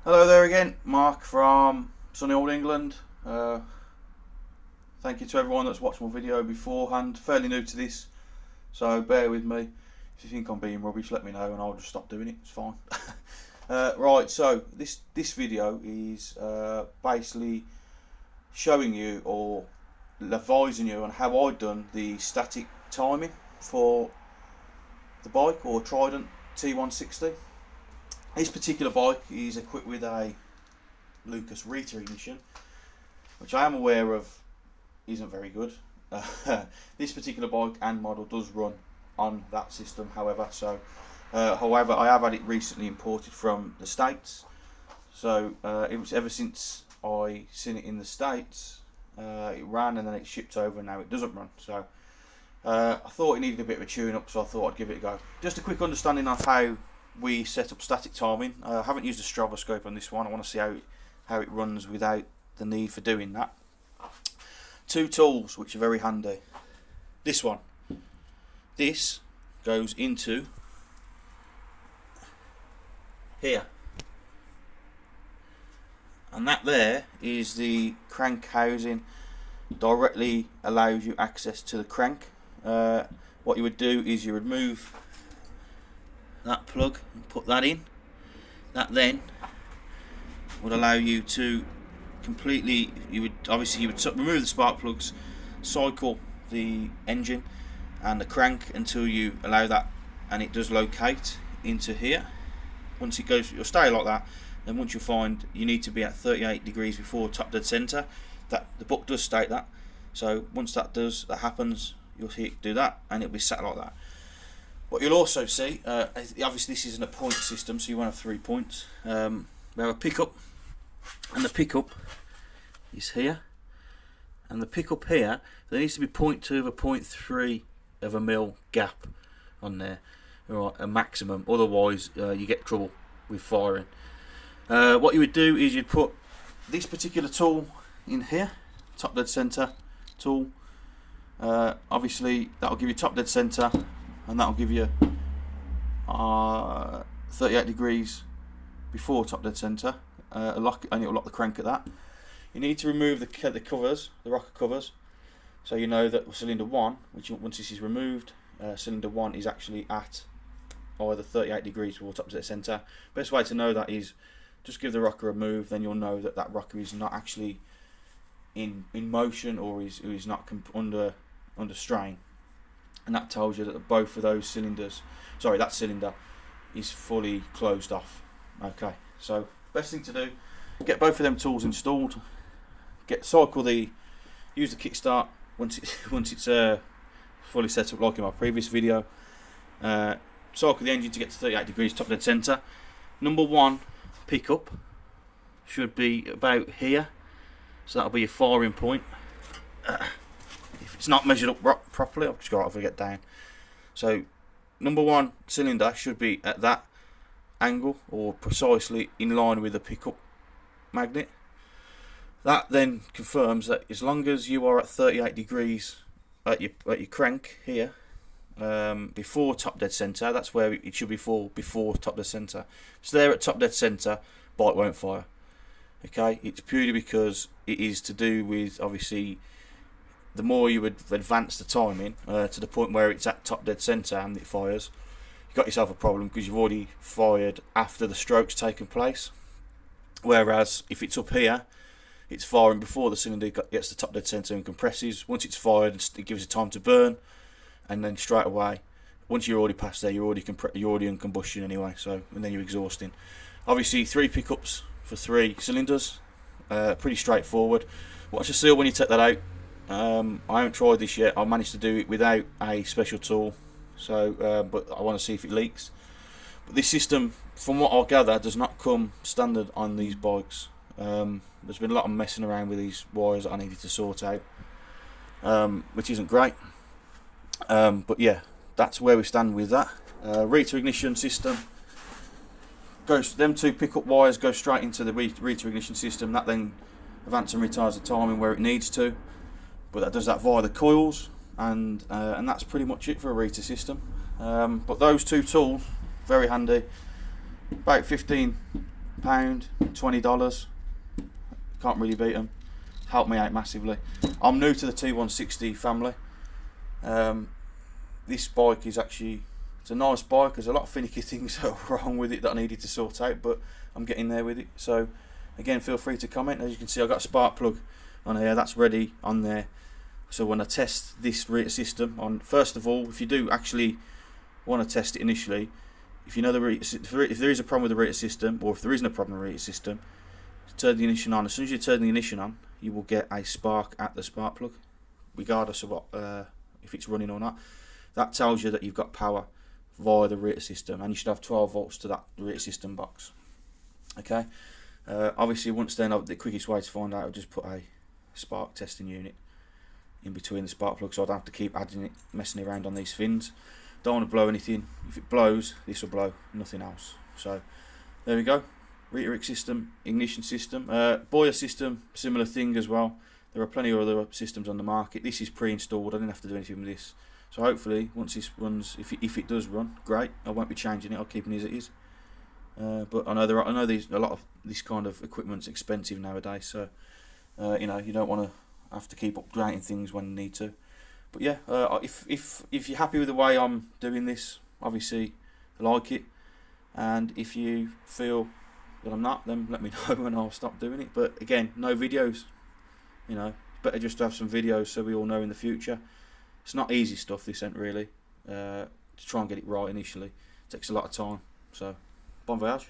Hello there again, Mark from sunny old England. Thank you to everyone that's watched my video beforehand. Fairly new to this, so bear with me. If you think I'm being rubbish, let me know and I'll just stop doing it. It's fine. Right, so this video is basically showing you or advising you on how I've done the static timing for the bike, or Trident T160. This particular bike is equipped with a RITA ignition, which I am aware of isn't very good. This particular bike and model does run on that system, however. However, I have had it recently imported from the States. So it was ever since I seen it in the States, it ran and then it shipped over, and now it doesn't run. So I thought it needed a bit of a tune up, so I thought I'd give it a go. Just a quick understanding of how we set up static timing. I haven't used a stroboscope on this one. I want to see how it runs without the need for doing that. Two tools which are very handy. This one. This goes into here. And that there is the crank housing. Directly allows you access to the crank. What you would do is you would remove that plug and put that in. That then would allow you to completely, you would remove the spark plugs, cycle the engine and the crank until you allow that, and it does locate into here. Once it goes, you'll stay like that. Then once you find you need to be at 38 degrees before top dead center, that the book does state that. So once that happens, you'll see it do that, and it'll be set like that. What you'll also see, obviously this isn't a point system, so you won't have 3 points. We have a pickup, and the pickup is here, and the pickup here, there needs to be 0.2 of a 0.3 of a mil gap on there, or a maximum, otherwise you get trouble with firing. What you would do is you'd put this particular tool in here, top dead center tool. Obviously that'll give you top dead center, and that'll give you 38 degrees before top dead center, and it'll lock the crank at that. You need to remove the covers, the rocker covers, so you know that cylinder 1, which once this is removed, cylinder 1 is actually at either 38 degrees before top dead center. Best way to know that is just give the rocker a move, then you'll know that that rocker is not actually in motion, or is not under strain. And that tells you that both of those cylinders, that cylinder is fully closed off. Okay, so best thing to do, get both of them tools installed, use the kickstart once it's fully set up, like in my previous video. Cycle the engine to get to 38 degrees top dead center. Number 1 pickup should be about here, so that'll be your firing point. If it's not measured up properly, I've just got to get down. So number 1 cylinder should be at that angle, or precisely in line with the pickup magnet. That then confirms that as long as you are at 38 degrees at your crank here, before top dead center, that's where it should be before top dead center. So there at top dead center, bike won't fire. Okay, it's purely because it is to do with, obviously, the more you would advance the timing to the point where it's at top dead center and it fires, you've got yourself a problem, because you've already fired after the stroke's taken place. Whereas if it's up here, it's firing before the cylinder gets to top dead center and compresses. Once it's fired, it gives it time to burn, and then straight away, once you're already past there, you're already in combustion anyway. So, and then you're exhausting. Obviously, 3 pickups for 3 cylinders, pretty straightforward. Watch the seal when you take that out. I haven't tried this yet. I managed to do it without a special tool, so but I want to see if it leaks. But this system, from what I gather, does not come standard on these bikes. There's been a lot of messing around with these wires that I needed to sort out, which isn't great. But yeah, that's where we stand with that. RITA ignition system goes. Them 2 pickup wires go straight into the RITA ignition system. That then advances and retards the timing where it needs to. But that does that via the coils, and that's pretty much it for a RITA system. But those 2 tools, very handy. About 15 $20. Can't really beat them. Helped me out massively. I'm new to the T160 family. This bike is actually, it's a nice bike. There's a lot of finicky things that are wrong with it that I needed to sort out, but I'm getting there with it. So again, feel free to comment. As you can see, I've got a spark plug on here, that's ready on there. So when I test this RITA system on, first of all, if you do actually want to test it initially, if you know the RITA, if there is a problem with the RITA system, or if there isn't a problem with the RITA system, turn the ignition on. As soon as you turn the ignition on, you will get a spark at the spark plug, regardless of what if it's running or not. That tells you that you've got power via the RITA system, and you should have 12 volts to that RITA system box. Okay. Obviously, once then, the quickest way to find out, I'll just put a spark testing unit in between the spark plugs, so I don't have to keep adding it, messing around on these fins. Don't want to blow anything. If it blows, this will blow, nothing else. So there we go. RITA system, ignition system, boiler system, similar thing as well. There are plenty of other systems on the market. This is pre-installed. I didn't have to do anything with this. So hopefully, once this runs, if it does run, great. I won't be changing it. I'll keep it as it is. But I know a lot of this kind of equipment's expensive nowadays. So you know, you don't want to have to keep upgrading things when you need to. But yeah, if you're happy with the way I'm doing this, obviously like it, and if you feel that I'm not, then let me know and I'll stop doing it. But again, no videos. You know, better just to have some videos so we all know in the future. It's not easy stuff, this ain't really. To try and get it right initially, it takes a lot of time. So, bon voyage.